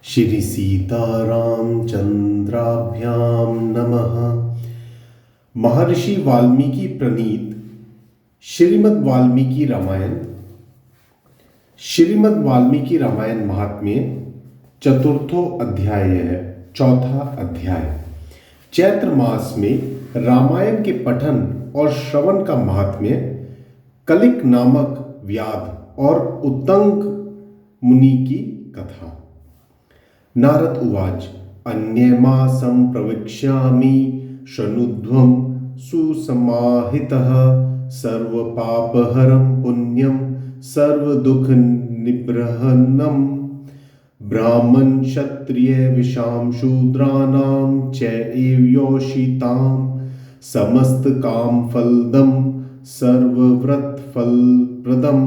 श्री सीतारामचंद्राभ्याम नमः। महर्षि वाल्मीकि प्रणीत श्रीमद् वाल्मीकि रामायण। श्रीमद् वाल्मीकि रामायण महात्म्य चतुर्थो अध्याय है। चौथा अध्याय। चैत्र मास में रामायण के पठन और श्रवण का महात्म्य। कलिक नामक व्याध और उत्तंग मुनि की कथा। नारद उवाच अन्यमासं प्रवक्ष्यामि शृणुध्वं सुसमाहितः सर्वपापहरं पुण्यं सर्वदुःखनिबृहन्नं ब्राह्मण क्षत्रिय विशां शूद्राणां चैव योषितां समस्तकामफलदं सर्वव्रतफलप्रदं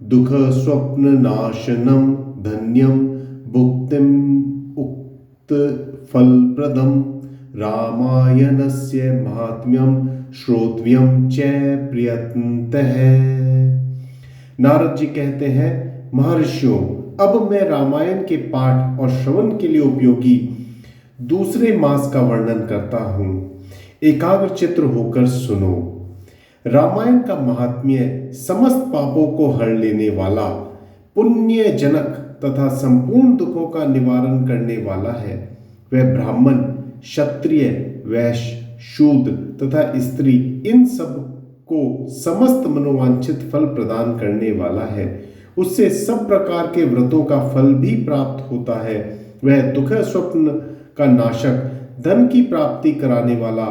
दुःखस्वप्ननाशनं धन्यं भुक्तिम् उक्त फलप्रदं रामायणस्य महात्म्यं श्रोतव्यं च प्रयत्नतः। नारद जी कहते हैं, महर्षियों, अब मैं रामायण के पाठ और श्रवण के लिए उपयोगी दूसरे मास का वर्णन करता हूं। एकाग्रचित्त होकर सुनो। रामायण का महात्म्य समस्त पापों को हर लेने वाला, पुण्यजनक तथा संपूर्ण दुखों का निवारण करने वाला है। वह ब्राह्मण, क्षत्रिय, वैश्य, शूद्र तथा स्त्री इन सब को समस्त मनोवांछित फल प्रदान करने वाला है। उससे सब प्रकार के व्रतों का फल भी प्राप्त होता है। वह दुख स्वप्न का नाशक, धन की प्राप्ति कराने वाला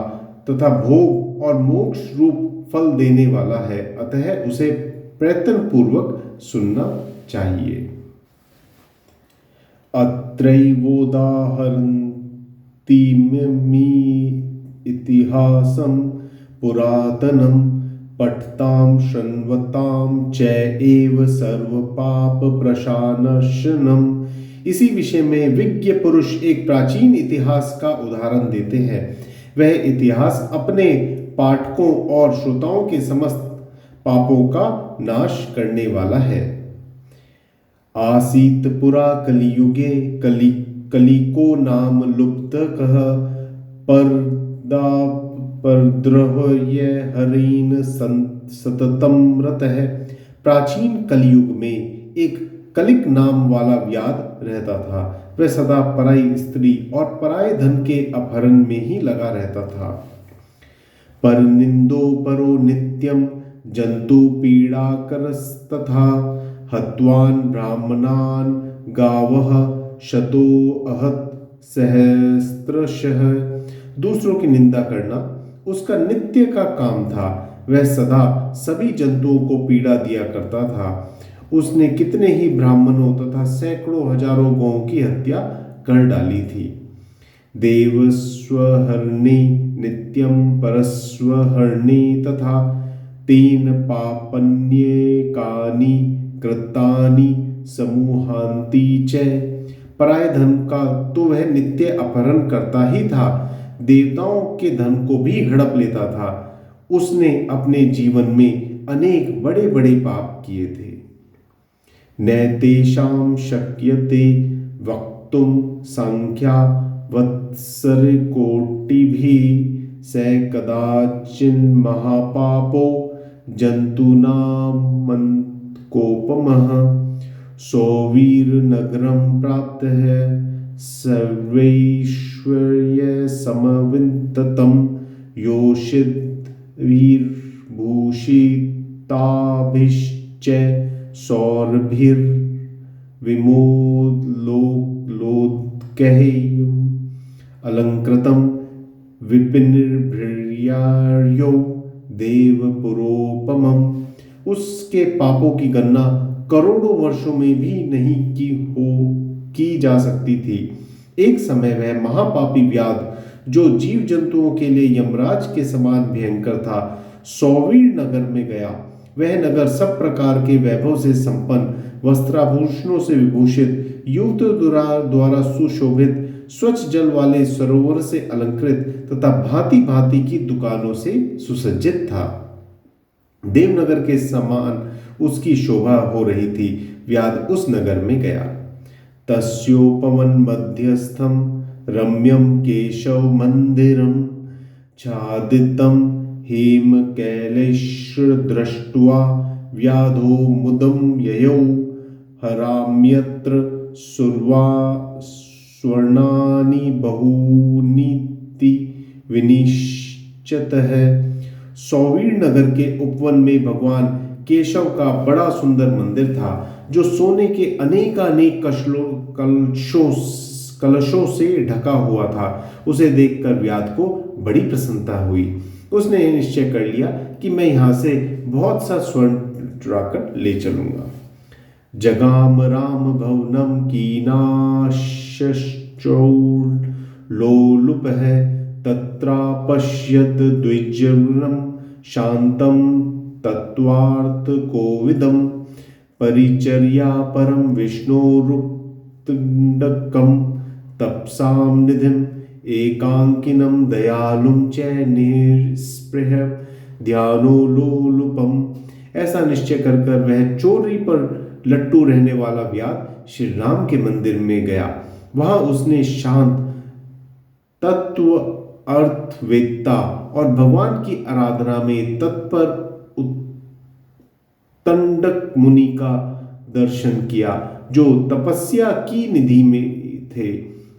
तथा भोग और मोक्ष रूप फल देने वाला है। अतः उसे प्रयत्न पूर्वक सुनना चाहिए। अत्रैवोदाहरन्तीमि इतिहासं पुरातनं पठतां शृण्वतां च एव सर्वपापप्रशानशनं। इसी विषय में विज्ञ पुरुष एक प्राचीन इतिहास का उदाहरण देते हैं। वह इतिहास अपने पाठकों और श्रोताओं के समस्त पापों का नाश करने वाला है। आसीत पुरा कलियुगे कलिको नाम लुप्तकः परद्रह्य हरिण सततम रतः। प्राचीन कलियुग में एक कलिक नाम वाला व्याध रहता था। वह सदा पराई स्त्री और पराये धन के अपहरण में ही लगा रहता था। पर निंदो परो नित्यम जंतु पीड़ाकरस्तथा हत्वान ब्राह्मणान गावः शतो अहत सहस्त्रशः। दूसरों की निंदा करना उसका नित्य का काम था। वह सदा सभी जंतुओं को पीड़ा दिया करता था। उसने कितने ही ब्राह्मणों तथा सैकड़ों हजारों गौओं की हत्या कर डाली थी। देवस्वहर्णी नित्यं परस्वहर्णी तथा तेन पापन्येकानि कृतानि समूहान्ति च। पराय धन का तो वह नित्य अपहरण करता ही था, देवताओं के धन को भी हड़प लेता था। उसने अपने जीवन में अनेक बड़े बड़े पाप किए थे। नैतेषां शक्यते वक्तुं संख्या वत्सरकोटिभिः स कदाचिन् महापापो जन्तूनामन्तकोपमः। सौवीरनगरं प्राप्तः सर्वैश्वर्यसमन्वितं योषितवीरभूषिताभिश्च सौरभिर्विमोलोकैः अलंकृतं विपिनभृर्यार्यो देवपुरोपमम्। उसके पापों की गणना करोड़ों वर्षों में भी नहीं की जा सकती थी। एक समय वह महापापी व्याध, जो जीव जंतुओं के लिए यमराज के समान भयंकर था, सौवीर नगर में गया। वह नगर सब प्रकार के वैभव से संपन्न, वस्त्राभूषणों से विभूषित, युवतियों द्वारा सुशोभित, स्वच्छ जल वाले सरोवर से अलंकृत तथा भांति भांति की दुकानों से सुसज्जित था। देवनगर के समान उसकी शोभा हो रही थी। व्याध उस नगर में गया। तस्योपवन मध्यस्थं रम्यं केशव मंदिरं छादितं हेमकैलेश्वर दृष्ट्वा व्याधो मुदं ययौ हराम्यत्र स्वर्णानि बहूनीति विनिश्चितः। सौवीर नगर के उपवन में भगवान केशव का बड़ा सुंदर मंदिर था, जो सोने के अनेकानेक कलशों से ढका हुआ था। उसे देखकर व्याध को बड़ी प्रसन्नता हुई। उसने निश्चय कर लिया कि मैं यहाँ से बहुत सा स्वर्ण चुराकर ले चलूंगा। जगाम राम भवनम कीनाशश्चौलोलुप है तत्रापश्यत द्विजवरम शांतम तत्वार्थ कोविदम परिचर्या परम विष्णोरुत्तंडकम तपसाम निधिम एकांकिनम दयालुम च निस्पृह ध्यानोलोलुपम। ऐसा निश्चय कर वह चोरी पर लट्टू रहने वाला व्याध श्री राम के मंदिर में गया। वहां उसने शांत तत्व अर्थवेत्ता और भगवान की आराधना में तत्पर उत्तंडक मुनि का दर्शन किया, जो तपस्या की निधि में थे।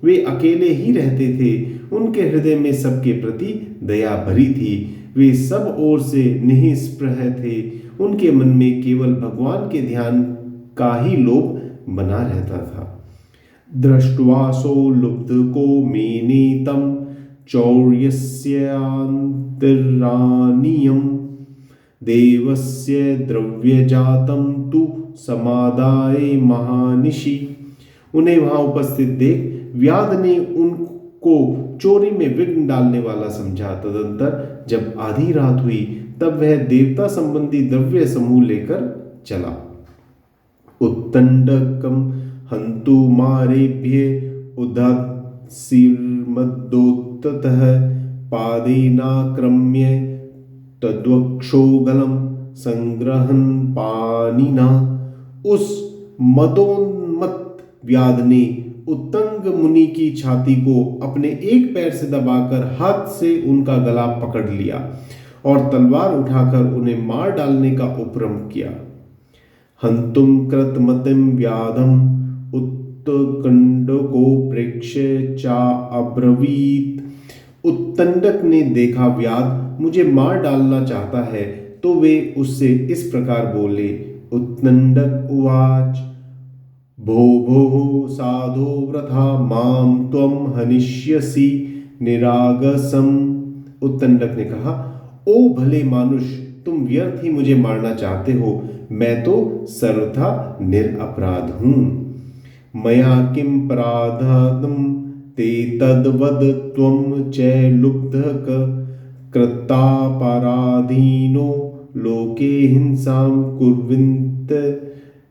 वे अकेले ही रहते थे। उनके हृदय में सबके प्रति दया भरी थी। वे सब ओर से निस्पृह थे। उनके मन में केवल भगवान के ध्यान का ही लोभ बना रहता था। दृष्ट्वासो लुब्ध को मेनीतम चौर्यस्यांतरानीयम देवस्य द्रव्यजातम तु समादाय महानिशि। उन्हें वहां उपस्थित देख व्याध ने उनको चोरी में विघ्न डालने वाला समझा। तदंतर जब आधी रात हुई तब वह देवता संबंधी द्रव्य समूह लेकर चला। उत्तंडकम हंतु मारेभ्य उदासीर्मदोत्ततः पादेनाक्रम्य तद्वक्षोगलम संग्रहन् पानिना। उस मदोन्मत्त व्याध ने उत्तंग मुनि की छाती को अपने एक पैर से दबाकर हाथ से उनका गला पकड़ लिया और तलवार उठाकर उन्हें मार डालने का उपक्रम किया। हंतुम कृतमतिम व्याधम उत्तंडको प्रेक्ष्य चा अब्रवीत। उत्तंडक ने देखा व्याध मुझे मार डालना चाहता है तो वे उससे इस प्रकार बोले। उत्तंडक उवाच भो भो साधो वृथा माम त्वम हनिष्यसि निरागसम। उत्तंडक ने कहा, ओ भले मानुष, तुम व्यर्थ ही मुझे मारना चाहते हो। मैं तो सर्वथा निरपराध हूं। मया किम पराधम ते तद्वद त्वम च लुब्धक कृतापराधीनो लोके हिंसां कुर्वन्त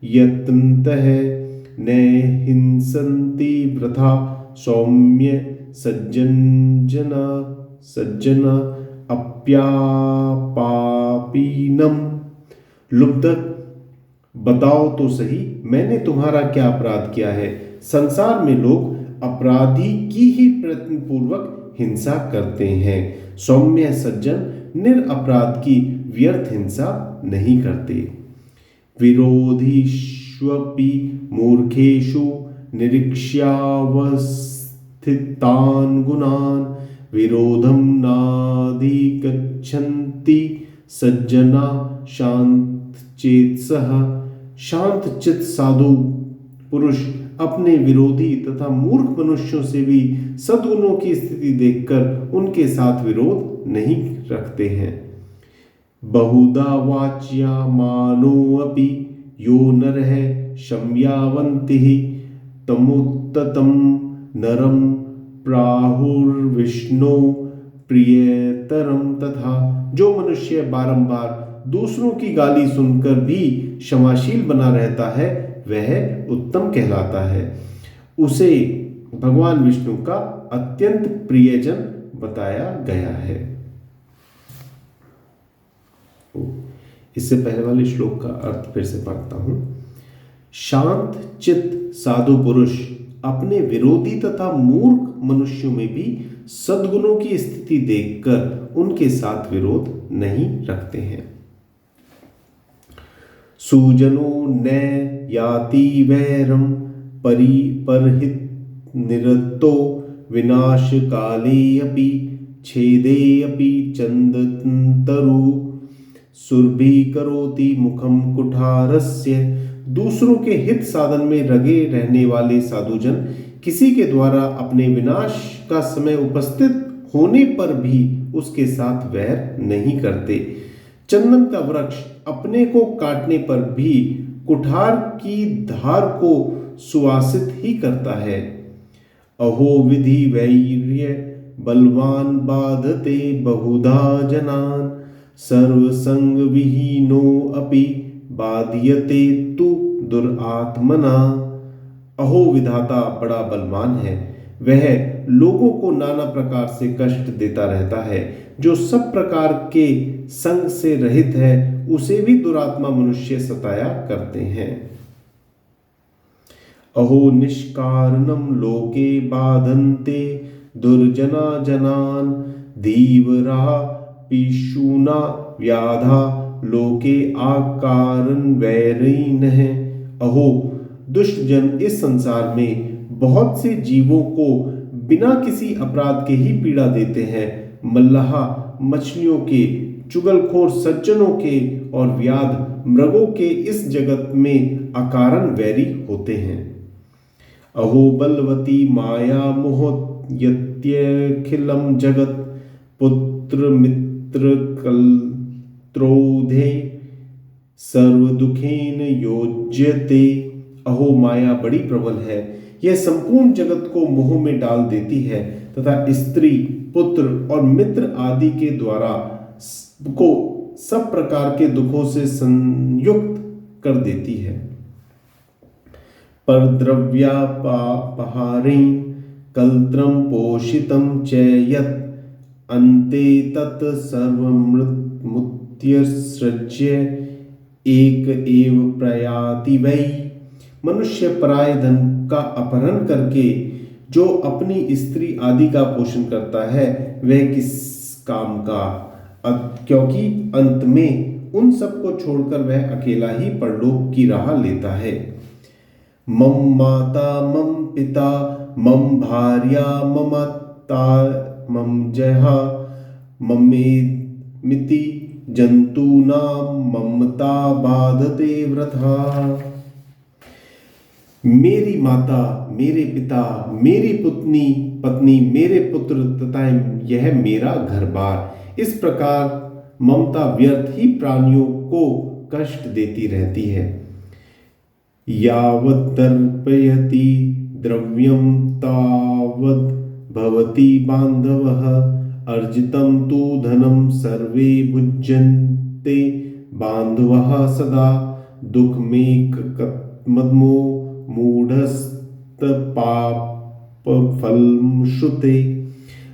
यत्नतः न हिंसन्ति वृथा सौम्य सज्जन अप्यापापीनम। लुब्धक, बताओ तो सही, मैंने तुम्हारा क्या अपराध किया है? संसार में लोग अपराधी की ही प्रयत्नपूर्वक हिंसा करते हैं। सौम्य सज्जन निरपराध की व्यर्थ हिंसा नहीं करते। विरोधीष्वपि मूर्खेषु निरीक्ष्यावस्थितान् गुणान् विरोधं नाधिगच्छन्ति सज्जना शांतचेतसः। शांत चित्त साधु पुरुष अपने विरोधी तथा मूर्ख मनुष्यों से भी सद्गुणों की स्थिति देखकर उनके साथ विरोध नहीं रखते हैं। बहुधा वाच्यमानोऽपि यो नरः शम्यावन्तिः तमुत्ततं नरं प्राहुर्विष्णो प्रियतरम। तथा जो मनुष्य बारंबार दूसरों की गाली सुनकर भी क्षमाशील बना रहता है वह उत्तम कहलाता है। उसे भगवान विष्णु का अत्यंत प्रियजन बताया गया है। इससे पहले वाले श्लोक का अर्थ फिर से पढ़ता हूं। शांत चित्त साधु पुरुष अपने विरोधी तथा मूर्ख मनुष्यों में भी सद्गुणों की स्थिति देखकर उनके साथ विरोध नहीं रखते हैं। सुजनो न याति वैरम परहित निरतो विनाश काले अपि छेदे अपि चंदतरु सुरभि करोति मुखम कुठारस्य। दूसरों के हित साधन में लगे रहने वाले साधुजन किसी के द्वारा अपने विनाश का समय उपस्थित होने पर भी उसके साथ वैर नहीं करते। चंदन का वृक्ष अपने को काटने पर भी कुठार की धार को सुवासित ही करता है। अहो विधि वैर्य बलवान बाधते बहुधा जनान सर्वसंग विहीनो अपि बाध्यते तु दुरात्मना। अहो विधाता बड़ा बलवान है, वह लोगों को नाना प्रकार से कष्ट देता रहता है। जो सब प्रकार के संग से रहित है उसे भी दुरात्मा मनुष्य सताया करते हैं। अहो निष्कारणम लोके बाधन्ते दुर्जना जनान धीवरा पिशूना व्याधा लोके आकारण वैरीन है। अहो दुष्ट जन इस संसार में बहुत से जीवों को बिना किसी अपराध के ही पीड़ा देते हैं। मल्लाह मछलियों के, चुगलखोर सज्जनों के और व्याध मृगों के इस जगत में अकारण वैरी होते हैं। अहो बलवती माया मोह यत्यखिलम जगत पुत्र मित्र कलत्रोधे सर्व दुखेन योज्यते। अहो माया बड़ी प्रबल है, यह संपूर्ण जगत को मोह में डाल देती है तथा स्त्री पुत्र और मित्र आदि के द्वारा को सब प्रकार के दुखों से संयुक्त कर देती है। पर द्रव्यापहारेण कल्त्रम पोषितम च यत् अन्ते तत् सर्वमुत्सृज्य एक एव प्रयाति वै। मनुष्य पराय धन का अपहरण करके जो अपनी स्त्री आदि का पोषण करता है वह किस काम का, क्योंकि अंत में उन सबको छोड़कर वह अकेला ही परलोक की राह लेता है। मम माता मम पिता मम भार्या ममता मम जहा ममेमिति जंतूनां ममता बाधते वृथा। मेरी माता, मेरे पिता, मेरी पत्नी, मेरे पुत्र तथा यह मेरा घर बार, इस प्रकार ममता व्यर्थ ही प्राणियों को कष्ट देती रहती है। यावत् दर्पयति द्रव्यं तावद् भवति बान्धवः अर्जितं तु धनं सर्वे भुज्यन्ते बान्धवः सदा दुःखमेकमदमो मूढ़स्तपापफलं श्रुते।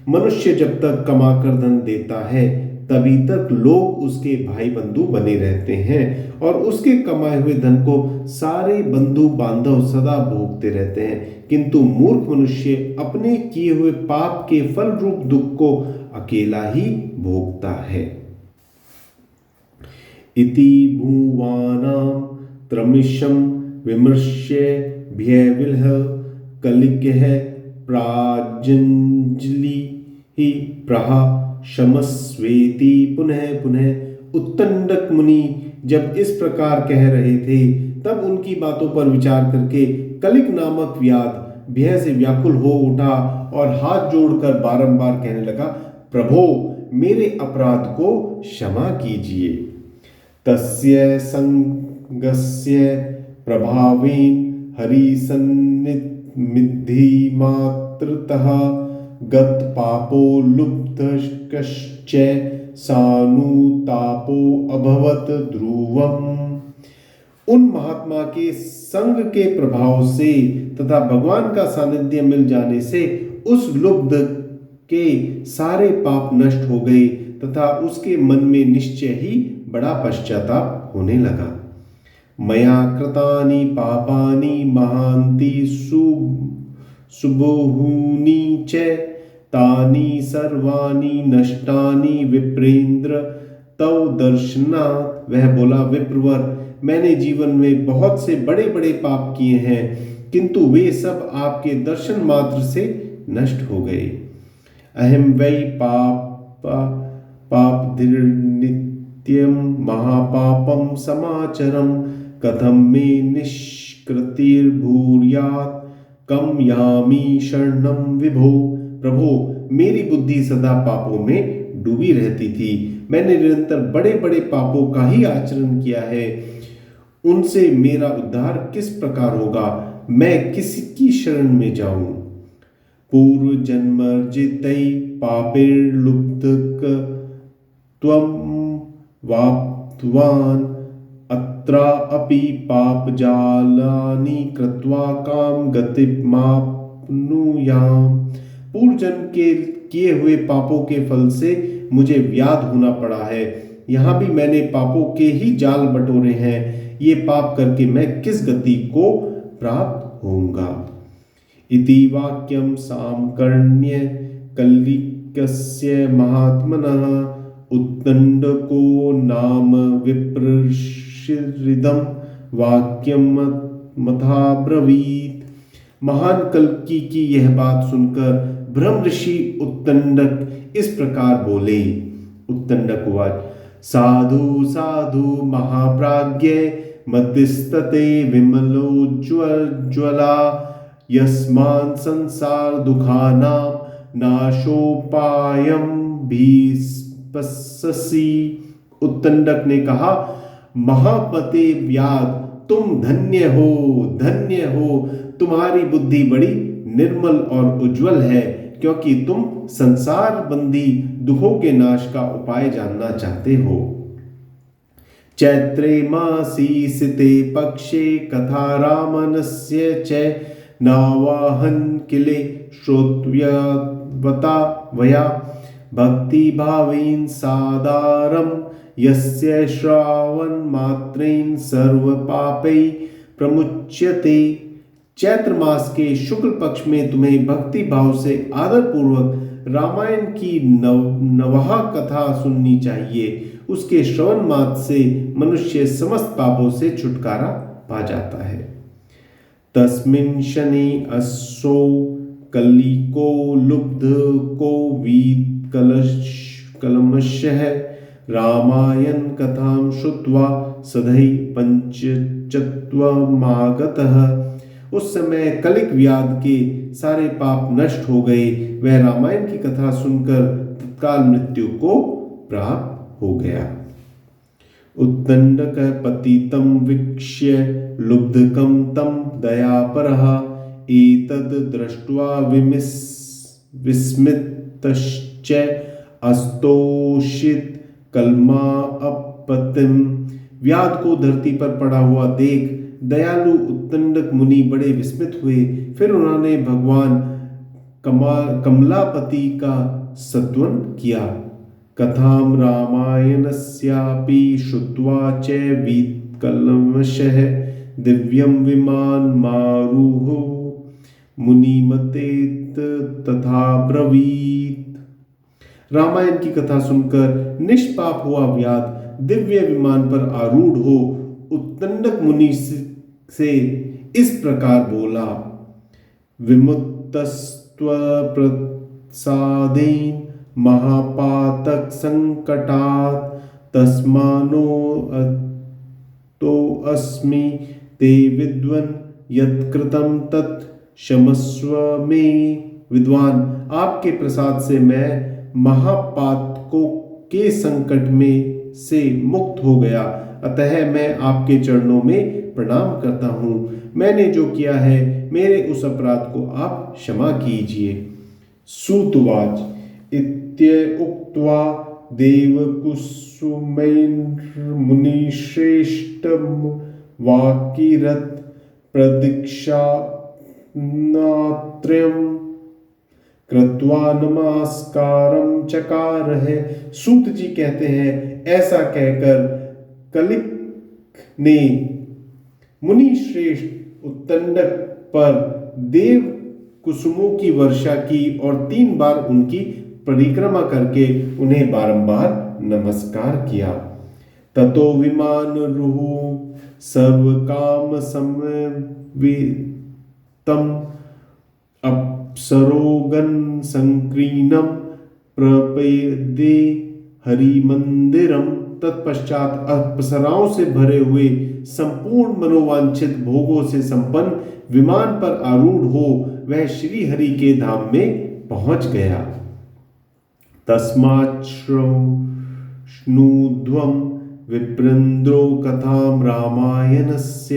मनुष्य जब तक कमाकर धन देता है तभी तक लोग उसके भाई बंधु बने रहते हैं और उसके कमाए हुए धन को सारे बंधु बांधव सदा भोगते रहते हैं, किंतु मूर्ख मनुष्य अपने किए हुए पाप के फल रूप दुख को अकेला ही भोगता है। इति भुवानां त्रमिशं विमर्श्य भयविलह कलिकः प्राजंजलि प्रहा क्षमस्वेति पुनः पुनः। उत्तंडक मुनि जब इस प्रकार कह रहे थे तब उनकी बातों पर विचार करके कलिक नामक व्याध भय से व्याकुल हो उठा और हाथ जोड़कर बारंबार कहने लगा, प्रभो मेरे अपराध को क्षमा कीजिए। तस्य संगस्य प्रभावेन हरिसन्निधि मात्रतः गत पापो लुब्धश्च सानुतापो अभवत ध्रुवम। उन महात्मा के संग के प्रभाव से तथा भगवान का सानिध्य मिल जाने से उस लुब्ध के सारे पाप नष्ट हो गए तथा उसके मन में निश्चय ही बड़ा पश्चाताप होने लगा। मया कृतानि पापानि महान्ति सुबहूनि च तानि सर्वाणि नष्टानि विप्रेंद्र तव दर्शनात्। वह बोला, विप्रवर, मैंने जीवन में बहुत से बड़े बड़े पाप किए हैं, किंतु वे सब आपके दर्शन मात्र से नष्ट हो गए। अहम वै पापधिर्नित्यं महापापम समाचरम कथम मे निष्कृतिर्भूयात् कम यामि शरणं विभो। प्रभो, मेरी बुद्धि सदा पापों में डूबी रहती थी। मैंने निरंतर बड़े बड़े पापों का ही आचरण किया है। उनसे मेरा उद्धार किस प्रकार होगा? मैं किसकी शरण में जाऊं? पूर्व जन्मर्जितै पापैर्लुब्धक त्वं वाप्तवान् अत्रा अपि पापजालानि कृत्वा काम गतिमाप्नुयाम्। पूर्व जन्म के किए हुए पापों के फल से मुझे व्याध होना पड़ा है। यहाँ भी मैंने पापों के ही जाल बटोरे हैं। ये पाप करके मैं किस गति को प्राप्त होऊंगा? इति वाक्यं सामकर्ण्य कल्लिकस्य महात्मनः उत्तंडको नाम विप्रहृदं वाक्यं मथाब्रवीत्। महान कल्कि की यह बात सुनकर ब्रह्म ऋषि उत्तंडक इस प्रकार बोले। उत्तंडक उवाच, साधु साधु महाप्राज्ञे मतिस्तते विमलोज्ज्वला यस्मान् संसार दुखानां नाशोपायं भीष्पसि। उत्तंडक ने कहा, महामते व्याध, तुम धन्य हो, धन्य हो। तुम्हारी बुद्धि बड़ी निर्मल और उज्जवल है, क्योंकि तुम संसार बंदी दुखों के नाश का उपाय जानना चाहते हो। चैत्रे मासी सिते पक्षे कथा रामनस्य च नावाहन किले श्रोतव्यवता वया भक्ति भावेन सादारम यस्य श्रावण मात्रेन सर्व पापै प्रमुच्यते। चैत्र मास के शुक्ल पक्ष में तुम्हें भक्ति भाव से आदर पूर्वक रामायण की नवहा कथा सुननी चाहिए। उसके श्रवण मात्र से मनुष्य समस्त पापों से छुटकारा पा जाता है। तस्मिन् शनि अस्सो कल्लिको लुब्ध को वीत कलमशः रामायण कथां श्रुत्वा सधै पंचचत्वमागतः। उस समय कलिक व्याध के सारे पाप नष्ट हो गए। वह रामायण की कथा सुनकर तत्काल मृत्यु को प्राप्त हो गया। उत्तंडक पतितं वीक्ष्य लुब्धकं तं दयापरः एतद् दृष्ट्वा विस्मितश्च अस्तोषित कलमापतिं। व्याध को धरती पर पड़ा हुआ देख दयालु उत्तंडक मुनि बड़े विस्मित हुए। फिर उन्होंने भगवान कमलापति का सत्वन किया। कथां रामायणस्यापि श्रुत्वा च वीतकलमशः दिव्यं विमानमारुह्य मुनिमतेत तथा ब्रवीत। रामायण की कथा सुनकर निष्पाप हुआ व्याध दिव्य विमान पर आरूढ़ हो उत्तंडक मुनि से इस प्रकार बोला। विमुक्तस्त्व प्रसादेन महापातक संकटात् तस्मानो तो अस्मि ते विद्वन् यत्कृतं तत् क्षमस्व मे। विद्वान, आपके प्रसाद से मैं महापातकों के संकट में से मुक्त हो गया, अतः मैं आपके चरणों में प्रणाम करता हूँ। मैंने जो किया है मेरे उस अपराध को आप क्षमा कीजिए। सूतवाच इत्युक्त्वा देवकुसुमैर्मुनिश्रेष्ठं वाकीरथ प्रदक्षिणात्रयं कृत्वा नमस्कारं चकारः। सूत जी कहते हैं, ऐसा कहकर कलिक ने मुनि श्रेष्ठ उत्तंडक पर देव कुसुमों की वर्षा की और 3 बार उनकी परिक्रमा करके उन्हें बारंबार नमस्कार किया। ततो विमान रुहु सर्व काम समवेतम अप्सरोगन संकीर्णम प्रपदे हरिमंदिरम। तत्पश्चात अप्सराओं से भरे हुए संपूर्ण मनोवांछित भोगों से संपन्न विमान पर आरूढ़ हो वह श्री हरि के धाम में पहुंच गया। तस्मात् श्रृणुध्वं विप्रेन्द्रो कथां रामायणस्य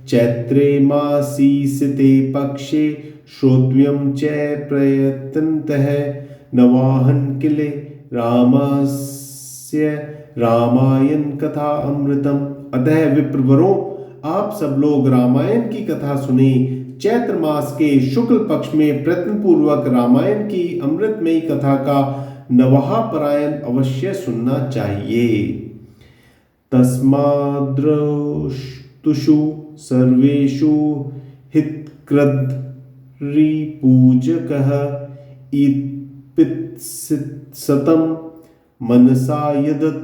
चैत्रे मासी सिते पक्षे श्रोतव्यं च प्रयत्नतः नवाहन किले रामस्य रामायण कथा अमृतम। अतः विप्रवरों, आप सब लोग रामायण की कथा सुने। चैत्र मास के शुक्ल पक्ष में प्रयत्नपूर्वक रामायण की अमृतमयी कथा का नवाहा परायण अवश्य सुनना चाहिए। तस्माद्रष्टुषु सर्वेषु हितकृद्रिपूजकः इत्पित्सतं मनसा यदत्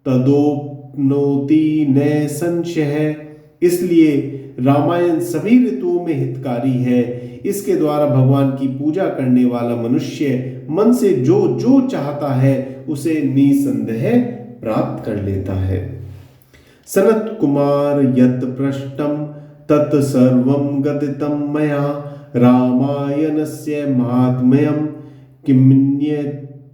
तदोप्नोति न संशयः। इसलिए रामायण सभी ऋतुओं में हितकारी है। इसके द्वारा भगवान की पूजा करने वाला मनुष्य मन से जो जो चाहता है उसे निसंदेह प्राप्त कर लेता है। सनत कुमार यत् पृष्टम तत् सर्वं गदितं मया रामायणस्य महात्म्यं किमन्य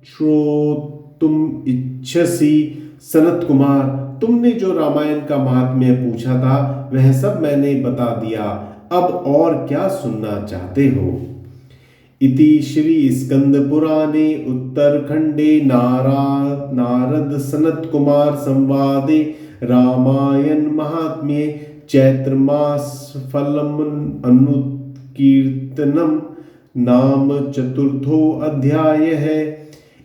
श्रोतुम इच्छसि। सनत कुमार, तुमने जो रामायण का महात्म्य पूछा था वह सब मैंने बता दिया, अब और क्या सुनना चाहते हो। इति श्री स्कंद पुराणे उत्तरखंडे नारद सनत कुमार संवादे रामायण महात्म्ये चैत्र मास फलम अनुकीर्तनम नाम चतुर्थो अध्याय है।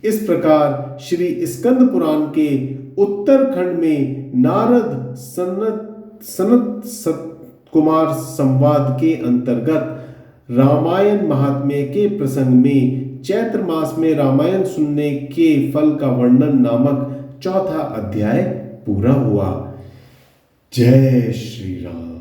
इस प्रकार श्री स्कंद पुराण के उत्तरखंड में नारद सनत कुमार संवाद के अंतर्गत रामायण महात्म्य के प्रसंग में चैत्र मास में रामायण सुनने के फल का वर्णन नामक चौथा अध्याय पूरा हुआ। जय श्री राम।